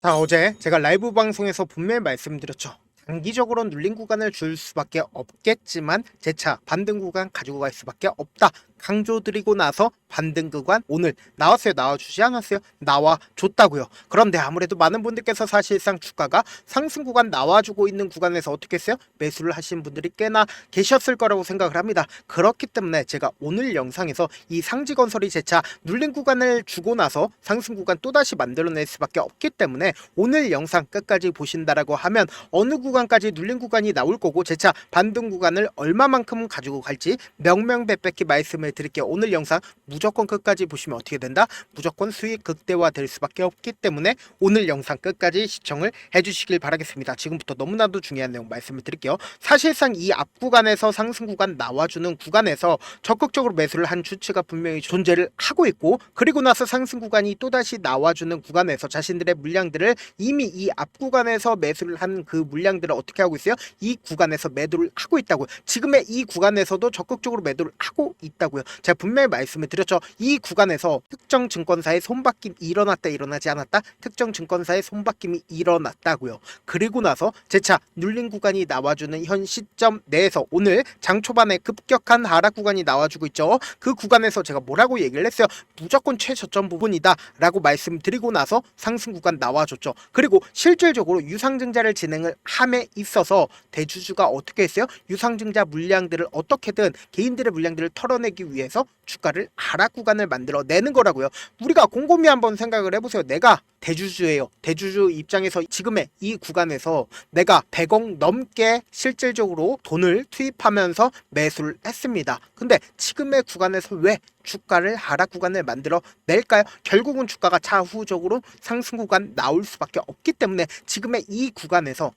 자, 어제 제가 라이브 방송에서 분명히 말씀드렸죠. 단기적으로 눌린 구간을 줄 수밖에 없겠지만 재차 반등 구간 가지고 갈 수밖에 없다. 강조드리고 나서 반등 구간 오늘 나왔어요? 나와주지 않았어요? 나와줬다고요. 그런데 아무래도 많은 분들께서 사실상 주가가 상승 구간 나와주고 있는 구간에서 어떻게 했어요? 매수를 하신 분들이 꽤나 계셨을 거라고 생각을 합니다. 그렇기 때문에 제가 오늘 영상에서 이 상지건설이 재차 눌린 구간을 주고 나서 상승 구간 또다시 만들어낼 수밖에 없기 때문에 오늘 영상 끝까지 보신다라고 하면 어느 구간까지 눌린 구간이 나올 거고 재차 반등 구간을 얼마만큼 가지고 갈지 명명백백히 말씀을 드릴게요. 오늘 영상 무조건 끝까지 보시면 어떻게 된다? 무조건 수익 극대화 될 수밖에 없기 때문에 오늘 영상 끝까지 시청을 해주시길 바라겠습니다. 지금부터 너무나도 중요한 내용 말씀을 드릴게요. 사실상 이 앞 구간에서 상승 구간 나와주는 구간에서 적극적으로 매수를 한 주체가 분명히 존재를 하고 있고, 그리고 나서 상승 구간이 또다시 나와주는 구간에서 자신들의 물량들을 이미 이 앞 구간에서 매수를 한 그 물량들을 어떻게 하고 있어요? 이 구간에서 매도를 하고 있다고요. 지금의 이 구간에서도 적극적으로 매도를 하고 있다고요. 제가 분명히 말씀을 드렸죠. 이 구간에서 특정 증권사의 손바뀜 일어났다 일어나지 않았다? 특정 증권사의 손바뀜이 일어났다고요. 그리고 나서 재차 눌린 구간이 나와주는 현 시점 내에서 오늘 장 초반에 급격한 하락 구간이 나와주고 있죠. 그 구간에서 제가 뭐라고 얘기를 했어요? 무조건 최저점 부분이다 라고 말씀드리고 나서 상승 구간 나와줬죠. 그리고 실질적으로 유상증자를 진행을 함에 있어서 대주주가 어떻게 했어요? 유상증자 물량들을 어떻게든 개인들의 물량들을 털어내기 위해서 주가를 하락 구간을 만들어내는 거라고요. 우리가 곰곰이 한번 생각을 해보세요. 내가 대주주예요. 대주주 입장에서 지금의 이 구간에서 내가 100억 넘게 실질적으로 돈을 투입하면서 매수를 했습니다. 근데 지금의 구간에서 왜 주가를 하락 구간을 만들어 낼까요? 결국은 주가가 차후적으로 상승 구간 나올 수밖에 없기 때문에 지금의 이 구간에서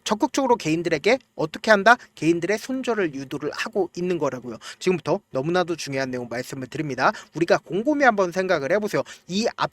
적극적으로 개인들에게 어떻게 한다? 개인들의 손절을 유도를 하고 있는 거라고요. 지금부터 너무나도 중요한 내용 말씀을 드립니다. 우리가 곰곰이 한번 생각을 해보세요. 이 앞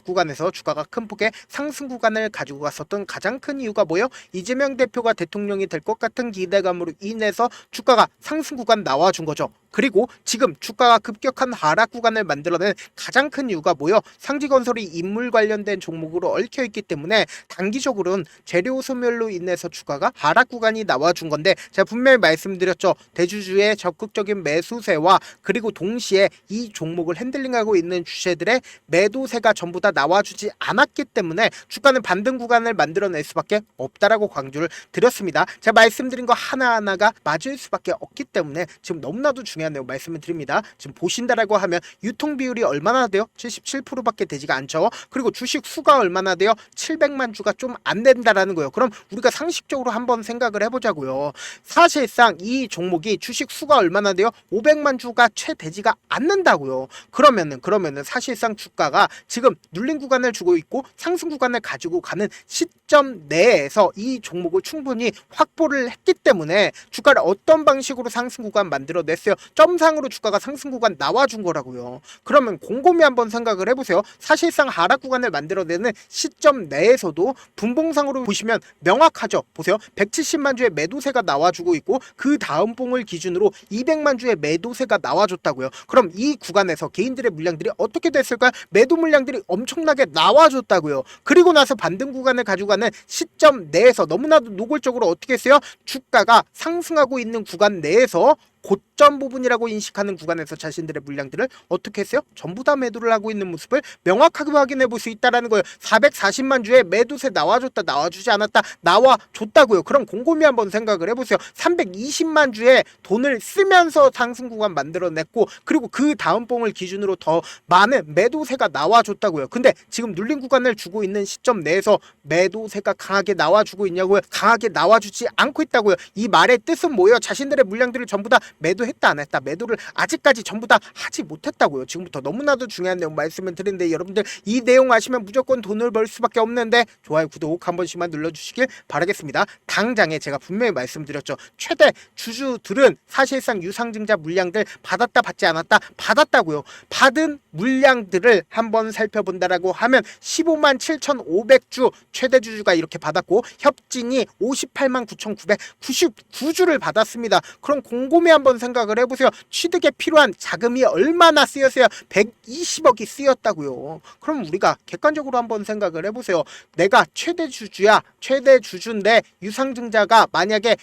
구간에서 주가가 큰 폭의 상승 구간을 가지고 갔었던 가장 큰 이유가 뭐예요? 이재명 대표가 대통령이 될 것 같은 기대감으로 인해서 주가가 상승 구간 나와준 거죠. 그리고 지금 주가가 급격한 하락 구간을 만들어낸 가장 큰 이유가 뭐예요? 상지건설이 인물 관련된 종목으로 얽혀있기 때문에 단기적으로는 재료 소멸로 인해서 주가가 하락 구간이 나와준 건데, 제가 분명히 말씀드렸죠. 대주주의 적극적인 매수세와 그리고 동시에 이 종목을 핸들링하고 있는 주체들의 매도세가 전부 다 나와주지 않았기 때문에 주가는 반등 구간을 만들어낼 수밖에 없다라고 강조를 드렸습니다. 제가 말씀드린 거 하나하나가 맞을 수밖에 없기 때문에 지금 너무나도 중요한 내용 말씀을 드립니다. 지금 보신다라고 하면 유통 비율이 얼마나 돼요? 77%밖에 되지가 않죠. 그리고 주식 수가 얼마나 돼요? 700만 주가 좀 안 된다라는 거예요. 그럼 우리가 상식적으로 한번 생각을 해보자고요. 사실상 이 종목이 주식 수가 얼마나 돼요? 500만 주가 채 되지가 않는다고요. 그러면은 사실상 주가가 지금 눌린 구간을 주고 있고 상승 구간을 가지고 가는 시점 내에서 이 종목을 충분히 확보를 했기 때문에 주가를 어떤 방식으로 상승 구간 만들어냈어요? 점상으로 주가가 상승 구간 나와준 거라고요. 그러면 곰곰이 한번 생각을 해보세요. 사실상 하락 구간을 만들어내는 시점 내에서도 분봉상으로 보시면 명확하죠. 보세요. 170만 주의 매도세가 나와주고 있고 그 다음 봉을 기준으로 200만 주의 매도세가 나와줬다고요. 그럼 이 구간에서 개인들의 물량들이 어떻게 됐을까요? 매도 물량들이 엄청나게 나와줬다고요. 그리고 나서 반등 구간을 가지고 가는 시점 내에서 너무나도 노골적으로 어떻게 했어요? 주가가 상승하고 있는 구간 내에서 고점 부분이라고 인식하는 구간에서 자신들의 물량들을 어떻게 했어요? 전부 다 매도를 하고 있는 모습을 명확하게 확인해 볼 수 있다는 거예요. 440만 주의 매도세 나와줬다 나와주지 않았다 나와줬다고요. 그럼 곰곰이 한번 생각을 해보세요. 320만 주의 돈을 쓰면서 상승 구간 만들어냈고, 그리고 그 다음 봉을 기준으로 더 많은 매도세가 나와줬다고요. 근데 지금 눌린 구간을 주고 있는 시점 내에서 매도세가 강하게 나와주고 있냐고요? 강하게 나와주지 않고 있다고요. 이 말의 뜻은 뭐예요? 자신들의 물량들을 전부 다 매도했다 안 했다? 매도를 아직까지 전부 다 하지 못했다고요. 지금부터 너무나도 중요한 내용 말씀을 드리는데, 여러분들 이 내용 아시면 무조건 돈을 벌 수밖에 없는데 좋아요 구독 한 번씩만 눌러주시길 바라겠습니다. 당장에 제가 분명히 말씀드렸죠. 최대 주주들은 사실상 유상증자 물량들 받았다 받지 않았다? 받았다고요. 받은 물량들을 한번 살펴본다라고 하면 15만 7,500주 최대 주주가 이렇게 받았고 협진이 58만 9,999주를 받았습니다. 그럼 곰곰이 한번 한번 생각을 해보세요. 취득에 필요한 자금이 얼마나 쓰였어요? 120억이 쓰였다고요. 그럼 우리가 객관적으로 한번 생각을 해보세요. 내가 최대 주주야. 최대 주주인데 유상증자가 만약에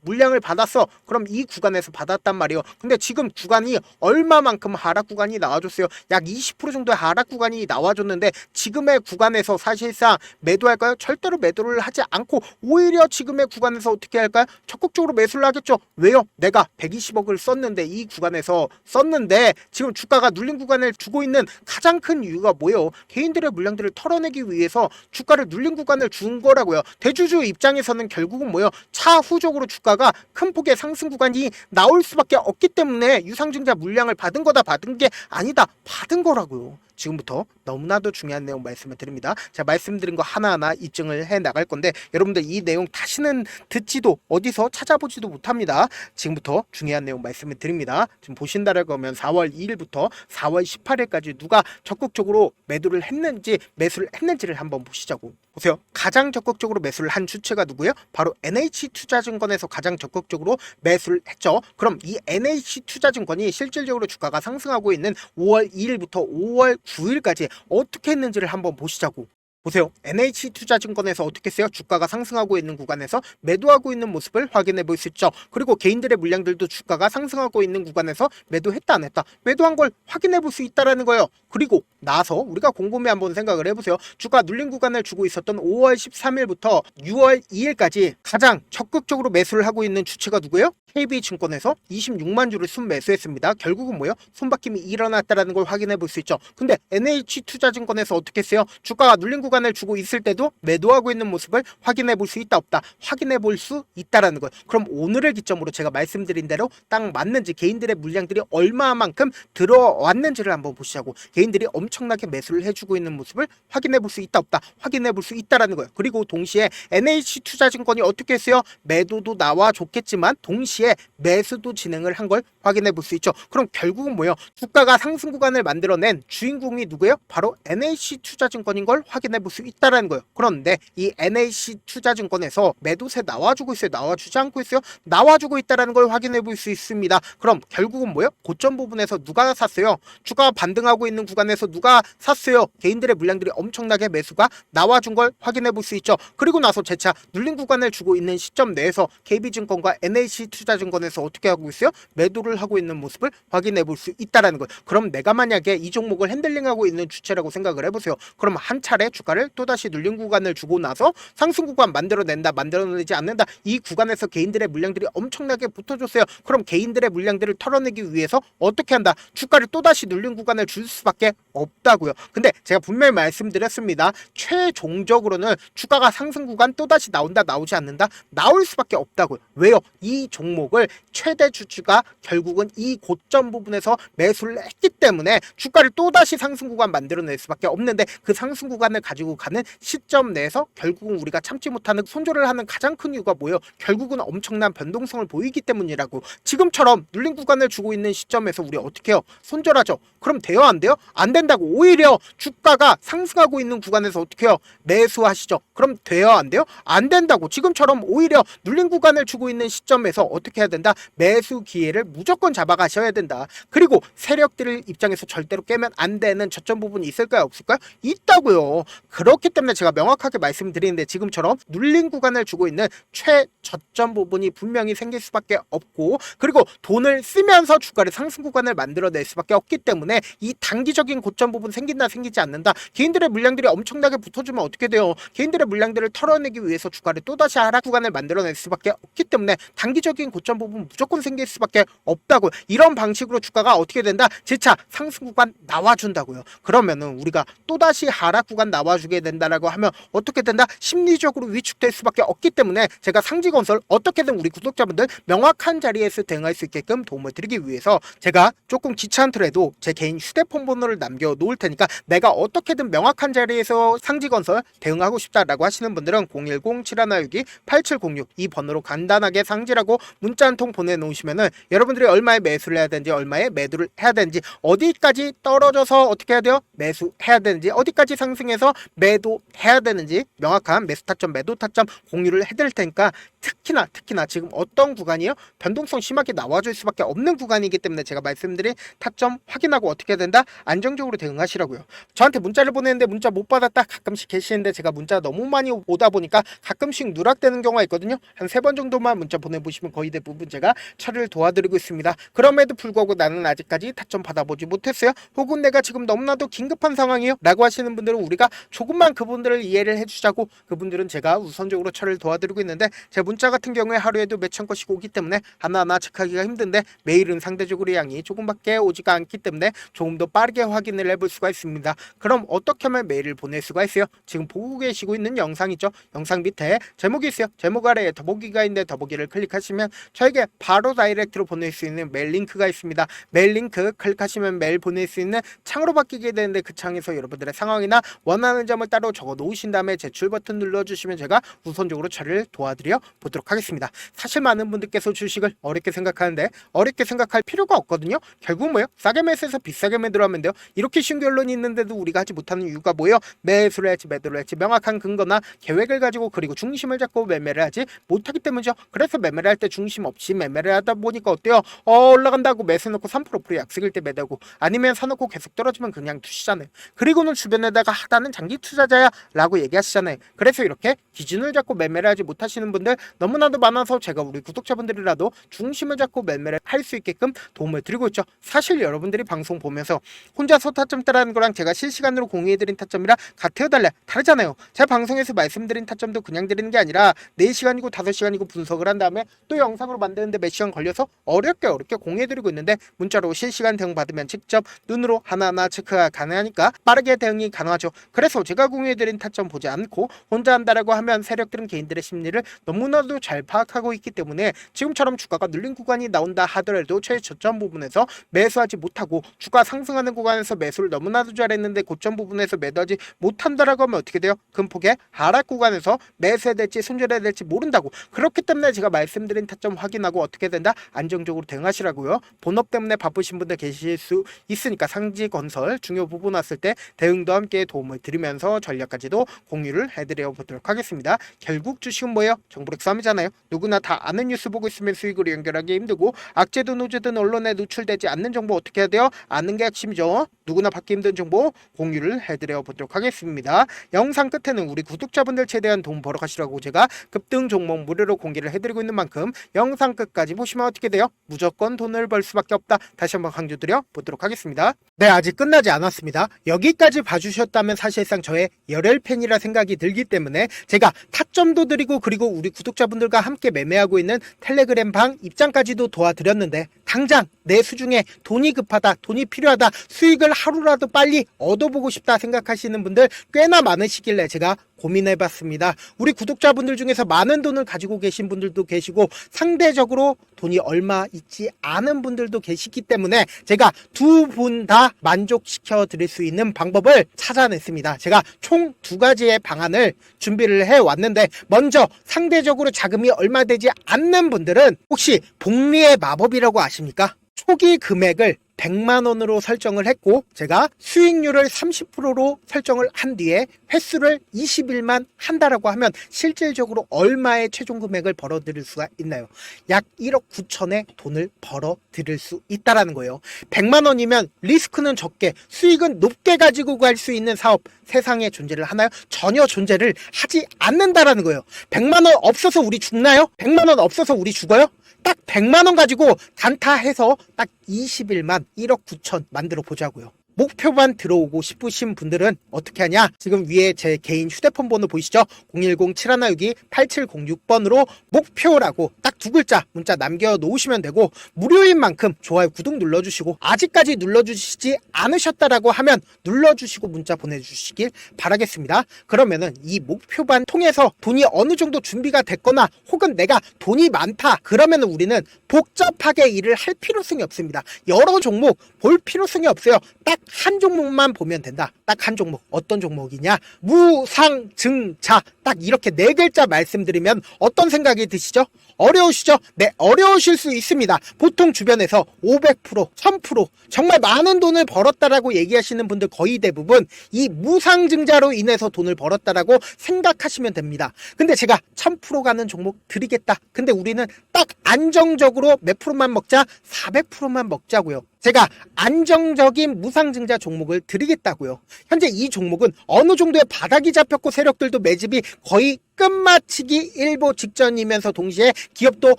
물량을 받았어. 그럼 이 구간에서 받았단 말이에요. 근데 지금 구간이 얼마만큼 하락 구간이 나와줬어요? 약 20% 정도의 하락 구간이 나와줬는데 지금의 구간에서 사실상 매도할까요? 절대로 매도를 하지 않고 오히려 지금의 구간에서 어떻게 할까요? 적극적으로 매수를 하겠죠. 왜요? 내가 120억을 썼는데 이 구간에서 썼는데 지금 주가가 눌린 구간을 주고 있는 가장 큰 이유가 뭐예요? 개인들의 물량들을 털어내기 위해서 주가를 눌린 구간을 준 거라고요. 대주주 입장에서는 결국은 뭐예요? 차후적으로 주가가 큰 폭의 상승 구간이 나올 수밖에 없기 때문에 유상증자 물량을 받은 거다 받은 게 아니다 받은 거라고요. 지금부터 너무나도 중요한 내용 말씀을 드립니다. 제가 말씀드린 거 하나하나 입증을 해 나갈 건데 여러분들 이 내용 다시는 듣지도 어디서 찾아보지도 못합니다. 지금부터 중요한 내용 말씀을 드립니다. 지금 보신다라고 하면 4월 2일부터 4월 18일까지 누가 적극적으로 매도를 했는지 매수를 했는지를 한번 보시자고. 보세요. 가장 적극적으로 매수를 한 주체가 누구예요? 바로 NH투자증권에서 가장 적극적으로 매수를 했죠. 그럼 이 NH투자증권이 실질적으로 주가가 상승하고 있는 5월 2일부터 5월 9일까지 어떻게 했는지를 한번 보시자고. 보세요. NH투자증권에서 어떻게 했어요? 주가가 상승하고 있는 구간에서 매도하고 있는 모습을 확인해 볼 수 있죠. 그리고 개인들의 물량들도 주가가 상승하고 있는 구간에서 매도했다 안 했다. 매도한 걸 확인해 볼 수 있다라는 거예요. 그리고 나서 우리가 곰곰이 한번 생각을 해보세요. 주가 눌린 구간을 주고 있었던 5월 13일부터 6월 2일까지 가장 적극적으로 매수를 하고 있는 주체가 누구예요? KB증권에서 26만 주를 순매수했습니다. 결국은 뭐예요? 손바뀜이 일어났다라는 걸 확인해 볼 수 있죠. 근데 NH투자증권에서 어떻게 했어요? 주가가 눌린 구간을 주고 있을 때도 매도하고 있는 모습을 확인해 볼 수 있다 없다 확인해 볼 수 있다라는 거예요. 그럼 오늘을 기점으로 제가 말씀드린 대로 딱 맞는지 개인들의 물량들이 얼마만큼 들어왔는지를 한번 보시자고. 개인들이 엄청나게 매수를 해주고 있는 모습을 확인해 볼 수 있다 없다 확인해 볼 수 있다라는 거예요. 그리고 동시에 NH투자증권이 어떻게 했어요? 매도도 나와줬겠지만 동시에 매수도 진행을 한 걸 확인해 볼 수 있죠. 그럼 결국은 뭐예요? 주가가 상승 구간을 만들어낸 주인공이 누구예요? 바로 NH투자증권인 걸 확인해 볼 수 있다라는 거예요. 그런데 이 NH투자증권에서 매도세 나와주고 있어요? 나와주지 않고 있어요? 나와주고 있다라는 걸 확인해 볼 수 있습니다. 그럼 결국은 뭐예요? 고점 부분에서 누가 샀어요? 주가가 반등하고 있는 구간에서 누가 샀어요? 개인들의 물량들이 엄청나게 매수가 나와준 걸 확인해 볼 수 있죠. 그리고 나서 재차 눌린 구간을 주고 있는 시점 내에서 KB증권과 NH투자증권에서 어떻게 하고 있어요? 매도를 하고 있는 모습을 확인해 볼 수 있다라는 거예요. 그럼 내가 만약에 이 종목을 핸들링하고 있는 주체라고 생각을 해보세요. 그럼 한 차례 주가를 또다시 눌린 구간을 주고 나서 상승 구간 만들어낸다 만들어내지 않는다 이 구간에서 개인들의 물량들이 엄청나게 붙어줬어요. 그럼 개인들의 물량들을 털어내기 위해서 어떻게 한다? 주가를 또다시 눌린 구간을 줄 수밖에 없다고요. 근데 제가 분명히 말씀드렸습니다. 최종적으로는 주가가 상승 구간 또다시 나온다 나오지 않는다 나올 수밖에 없다고요. 왜요? 이 종목을 최대 주주가 결국은 이 고점 부분에서 매수를 했기 때문에 주가를 또다시 상승 구간 만들어낼 수밖에 없는데 그 상승 구간을 가지고 가는 시점 내에서 결국은 우리가 참지 못하는 손절을 하는 가장 큰 이유가 뭐예요? 결국은 엄청난 변동성을 보이기 때문이라고. 지금처럼 눌린 구간을 주고 있는 시점에서 우리 어떻게 해요? 손절하죠. 그럼 돼요 안 돼요? 안 된다고. 오히려 주가가 상승하고 있는 구간에서 어떻게 해요? 매수하시죠. 그럼 돼요 안 돼요? 안 된다고. 지금처럼 오히려 눌린 구간을 주고 있는 시점에서 어떻게 해야 된다? 매수 기회를 무조건 잡아가셔야 된다. 그리고 세력들 입장에서 절대로 깨면 안 되는 저점 부분이 있을까요? 없을까요? 있다고요. 그렇기 때문에 제가 명확하게 말씀드리는데 지금처럼 눌린 구간을 주고 있는 최저점 부분이 분명히 생길 수밖에 없고 그리고 돈을 쓰면서 주가를 상승 구간을 만들어낼 수밖에 없기 때문에 이 단기적인 고점 부분 생긴다 생기지 않는다. 개인들의 물량들이 엄청나게 붙어주면 어떻게 돼요? 개인들의 물량들을 털어내기 위해서 주가를 또다시 하락 구간을 만들어낼 수밖에 없기 때문에 단기적인 고점 부분 무조건 생길 수밖에 없다고. 이런 방식으로 주가가 어떻게 된다? 재차 상승 구간 나와준다고요. 그러면은 우리가 또다시 하락 구간 나와주게 된다라고 하면 어떻게 된다? 심리적으로 위축될 수밖에 없기 때문에 제가 상지건설 어떻게든 우리 구독자분들 명확한 자리에서 대응할 수 있게끔 도움을 드리기 위해서 제가 조금 귀찮더라도 제 개인 휴대폰 번호를 남겨 놓을 테니까 내가 어떻게든 명확한 자리에서 상지건설 대응하고 싶다라고 하시는 분들은 010-7162-8706 이 번호로 간단하게 상지라고 문자 한 통 보내놓으시면은 여러분들이 얼마에 매수를 해야 되는지 얼마에 매도를 해야 되는지 어디까지 떨어져서 어떻게 해야 돼요? 매수해야 되는지 어디까지 상승해서 매도해야 되는지 명확한 매수 타점, 매도 타점 공유를 해드릴 테니까 특히나 지금 어떤 구간이요? 변동성 심하게 나와줄 수밖에 없는 구간이기 때문에 제가 말씀드린 타점 확인하고 어떻게 해야 된다? 안정적으로 대응하시라고요. 저한테 문자를 보내는데 문자 못 받았다 가끔씩 계시는데 제가 문자 너무 많이 오다 보니까 가끔씩 누락되는 경우가 있거든요. 한 3번 정도만 문자 보내보시면 거의 대부분 제가 처리를 도와드리고 있습니다. 그럼에도 불구하고 나는 아직까지 타점 받아보지 못했어요. 혹은 내가 지금 너무나도 긴급한 상황이에요 라고 하시는 분들은 우리가 조금만 그분들을 이해를 해주자고, 그분들은 제가 우선적으로 처리를 도와드리고 있는데, 제 문자 같은 경우에 하루에도 몇천 건씩 오기 때문에 하나하나 체크하기가 힘든데 메일은 상대적으로 양이 조금밖에 오지가 않기 때문에 조금 더 빠르게 확인을 해볼 수가 있습니다. 그럼 어떻게 하면 메일을 보낼 수가 있어요? 지금 보고 계시고 있는 영상이죠. 영상 밑에 제목이 있어요. 제목 아래에 더보기가 있는데 더보기를 클릭하시면 저에게 바로 다이렉트로 보낼 수 있는 메일 링크가 있습니다. 메일 링크 클릭하시면 메일 보낼 수 있는 창으로 바뀌게 되는데, 그 창에서 여러분들의 상황이나 원하는 점을 따로 적어 놓으신 다음에 제출 버튼 눌러주시면 제가 우선적으로 처리를 도와드려 보도록 하겠습니다. 사실 많은 분들께서 주식을 어렵게 생각하는데 어렵게 생각할 필요가 없거든요. 결국 뭐예요? 싸게 매수해서 비싸게 매도하면 돼요. 이렇게 쉬운 결론이 있는데도 우리가 하지 못하는 이유가 뭐예요? 매수를 할지 매도를 할지 명확한 근거나 계획을 가지고, 그리고 중심을 잡고 매매를 하지 못하기 때문이죠. 그래서 매매를 할 때 중심 없이 매매를 하다 보니까 어때요? 올라간다고 매수 놓고 3% 약속일 때 매도하고, 아니면 사놓고 계속 떨어지면 그냥 두시잖아요. 그리고는 주변에다가 하다는 장기 투자자야 라고 얘기하시잖아요. 그래서 이렇게 기준을 잡고 매매를 하지 못하시는 분들 너무나도 많아서 제가 우리 구독자분들이라도 중심을 잡고 매매를 할 수 있게끔 도움을 드리고 있죠. 사실 여러분들이 방송 보면서 혼자서 타점 따라하는 거랑 제가 실시간으로 공유해드린 타점이랑 같아요 달라요? 다르잖아요. 제가 방송에서 말씀드린 타점도 그냥 드리는 게 아니라 4시간이고 5시간이고 분석을 한 다음에 또 영상으로 만드는데 몇 시간 걸려서 어렵게 공유해드리고 있는데, 문자로 실시간 대응 받으면 직접 눈으로 하나하나 체크가 가능하니까 빠르게 대응이 가능하죠. 그래서 제가 공유해드린 타점 보지 않고 혼자 한다라고 하면 세력들은 개인들의 심리를 너무나도 잘 파악하고 있기 때문에 지금처럼 주가가 눌린 구간이 나온다 하더라도 최저점 부분에서 매수하지 못하고, 주가 상승하는 구간에서 매수를 너무나도 잘했는데 고점 부분에서 매도하지 못한다라고 하면 어떻게 돼요? 큰 폭의 하락 구간에서 매수해야 될지 손절해야 될지 모른다고. 그렇기 때문에 제가 말씀드린 타점 확인하고 어떻게 된다? 안정적으로 대응하시라고요. 본업 때문에 바쁘신 분들 계실 수 있으니까 상지 건설 중요 부분 왔을 때 대응도 함께 도움을 드리면서 전략까지도 공유를 해드려 보도록 하겠습니다. 결국 주식은 뭐예요? 정보력 싸움이잖아요. 누구나 다 아는 뉴스 보고 있으면 수익으로 연결하기 힘들고, 악재든 호재든 언론에 노출되지 않는 정보 어떻게 해야 돼요? 아는 게 핵심이죠. 누구나 받기 힘든 정보 공유를 해드려 보도록 하겠습니다. 영상 끝에는 우리 구독자분들 최대한 도움 벌어 가시라고 제가 급등 종목 무료로 공개를 해드리고 있는 만큼 영상 끝까지 보시면 어떻게 돼요? 무조건 돈을 벌 수밖에 없다. 다시 한번 강조드려 보도록 하겠습니다. 네, 아직 끝나지 않았습니다. 여기까지 봐주셨다면 사실상 저의 열혈 팬이라 생각이 들기 때문에 제가 타점도 드리고, 그리고 우리 구독자분들과 함께 매매하고 있는 텔레그램 방 입장까지도 도와드렸는데, 당장 내 수중에 돈이 급하다, 돈이 필요하다, 수익을 하루라도 빨리 얻어보고 싶다 생각하시는 분들 꽤나 많으시길래 제가 고민해봤습니다. 우리 구독자분들 중에서 많은 돈을 가지고 계신 분들도 계시고 상대적으로 돈이 얼마 있지 않은 분들도 계시기 때문에 제가 두 분 다 만족시켜 드릴 수 있는 방법을 찾아냈습니다. 제가 총 2가지의 방안을 준비를 해왔는데, 먼저 상대적으로 자금이 얼마 되지 않는 분들은 혹시 복리의 마법이라고 아십니까? 초기 금액을 100만원으로 설정을 했고, 제가 수익률을 30%로 설정을 한 뒤에 횟수를 20일만 한다라고 하면 실질적으로 얼마의 최종 금액을 벌어들일 수가 있나요? 약 1억 9천의 돈을 벌어들일 수 있다라는 거예요. 100만원이면 리스크는 적게 수익은 높게 가지고 갈 수 있는 사업 세상에 존재를 하나요? 전혀 존재를 하지 않는다라는 거예요. 100만원 없어서 우리 죽나요? 100만원 없어서 우리 죽어요? 딱 100만원 가지고 단타해서 딱 20일만 1억 9천 만들어 보자고요. 목표만 들어오고 싶으신 분들은 어떻게 하냐? 지금 위에 제 개인 휴대폰 번호 보이시죠? 010-7162-8706번으로 목표라고 딱 2글자 문자 남겨놓으시면 되고, 무료인 만큼 좋아요, 구독 눌러주시고, 아직까지 눌러주시지 않으셨다라고 하면 눌러주시고 문자 보내주시길 바라겠습니다. 그러면은 이 목표반 통해서 돈이 어느 정도 준비가 됐거나, 혹은 내가 돈이 많다 그러면은 우리는 복잡하게 일을 할 필요성이 없습니다. 여러 종목 볼 필요성이 없어요. 딱 한 종목만 보면 된다. 딱 한 종목. 어떤 종목이냐? 무상증자. 딱 이렇게 네 글자 말씀드리면 어떤 생각이 드시죠? 어려우시죠? 네, 어려우실 수 있습니다. 보통 주변에서 500%, 1000% 정말 많은 돈을 벌었다라고 얘기하시는 분들 거의 대부분 이 무상증자로 인해서 돈을 벌었다라고 생각하시면 됩니다. 근데 제가 1000% 가는 종목 드리겠다. 근데 우리는 딱 안정적으로 몇 프로만 먹자? 400%만 먹자고요. 제가 안정적인 무상증자 종목을 드리겠다고요. 현재 이 종목은 어느 정도의 바닥이 잡혔고 세력들도 매집이 거의 끝마치기 일보 직전이면서 동시에 기업도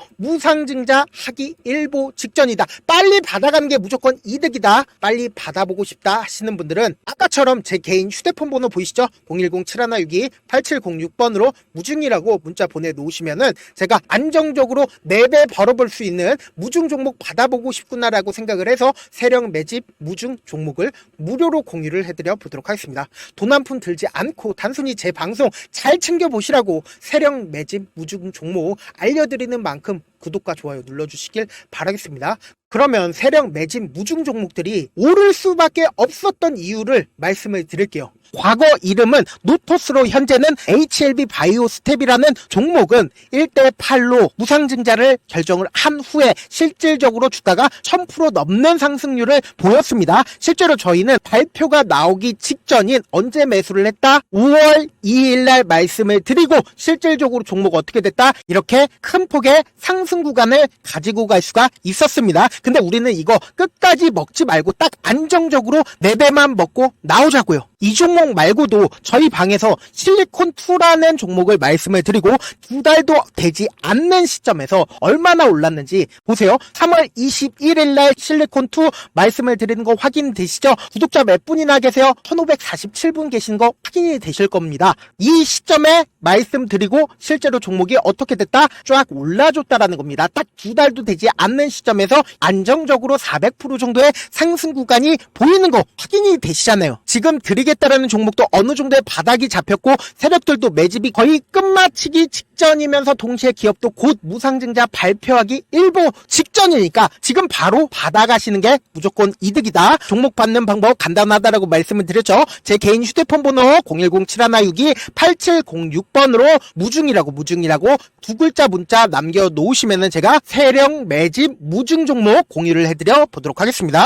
무상증자 하기 일보 직전이다. 빨리 받아가는 게 무조건 이득이다. 빨리 받아보고 싶다 하시는 분들은 아까처럼 제 개인 휴대폰 번호 보이시죠? 010-7162-8706번으로 무중이라고 문자 보내놓으시면은 제가 안정적으로 4배 벌어볼 수 있는 무중 종목 받아보고 싶구나라고 생각을 해서 세력 매집 무중 종목을 무료로 공유를 해드려 보도록 하겠습니다. 돈 한 푼 들지 않고 단순히 제 방송 잘 챙겨보시라고 세력 매집 무중 종목 알려드리는 만큼 구독과 좋아요 눌러주시길 바라겠습니다. 그러면 세력 매집 무중 종목들이 오를 수밖에 없었던 이유를 말씀을 드릴게요. 과거 이름은 노토스로 현재는 HLB 바이오스텝이라는 종목은 1대8로 무상증자를 결정을 한 후에 실질적으로 주가가 1000% 넘는 상승률을 보였습니다. 실제로 저희는 발표가 나오기 직전인 언제 매수를 했다? 5월 2일날 말씀을 드리고 실질적으로 종목 어떻게 됐다? 이렇게 큰 폭의 상승 구간을 가지고 갈 수가 있었습니다. 근데 우리는 이거 끝까지 먹지 말고 딱 안정적으로 4배만 먹고 나오자고요. 이 종목 말고도 저희 방에서 실리콘2라는 종목을 말씀을 드리고 2달도 되지 않는 시점에서 얼마나 올랐는지 보세요. 3월 21일 날 실리콘2 말씀을 드리는 거 확인되시죠? 구독자 몇 분이나 계세요? 1547분 계신 거 확인이 되실 겁니다. 이 시점에 말씀드리고 실제로 종목이 어떻게 됐다? 쫙 올라줬다라는 겁니다. 딱 2달도 되지 않는 시점에서 안정적으로 400% 정도의 상승 구간이 보이는 거 확인이 되시잖아요. 지금 드리겠다라는 종목도 어느 정도의 바닥이 잡혔고 세력들도 매집이 거의 끝마치기 직전이면서 동시에 기업도 곧 무상증자 발표하기 일보 직전이니까 지금 바로 받아가시는 게 무조건 이득이다. 종목 받는 방법 간단하다라고 말씀을 드렸죠. 제 개인 휴대폰 번호 010-7162-8706번으로 무중이라고 두 글자 문자 남겨놓으시면은 제가 세력 매집 무중 종목 공유를 해드려 보도록 하겠습니다.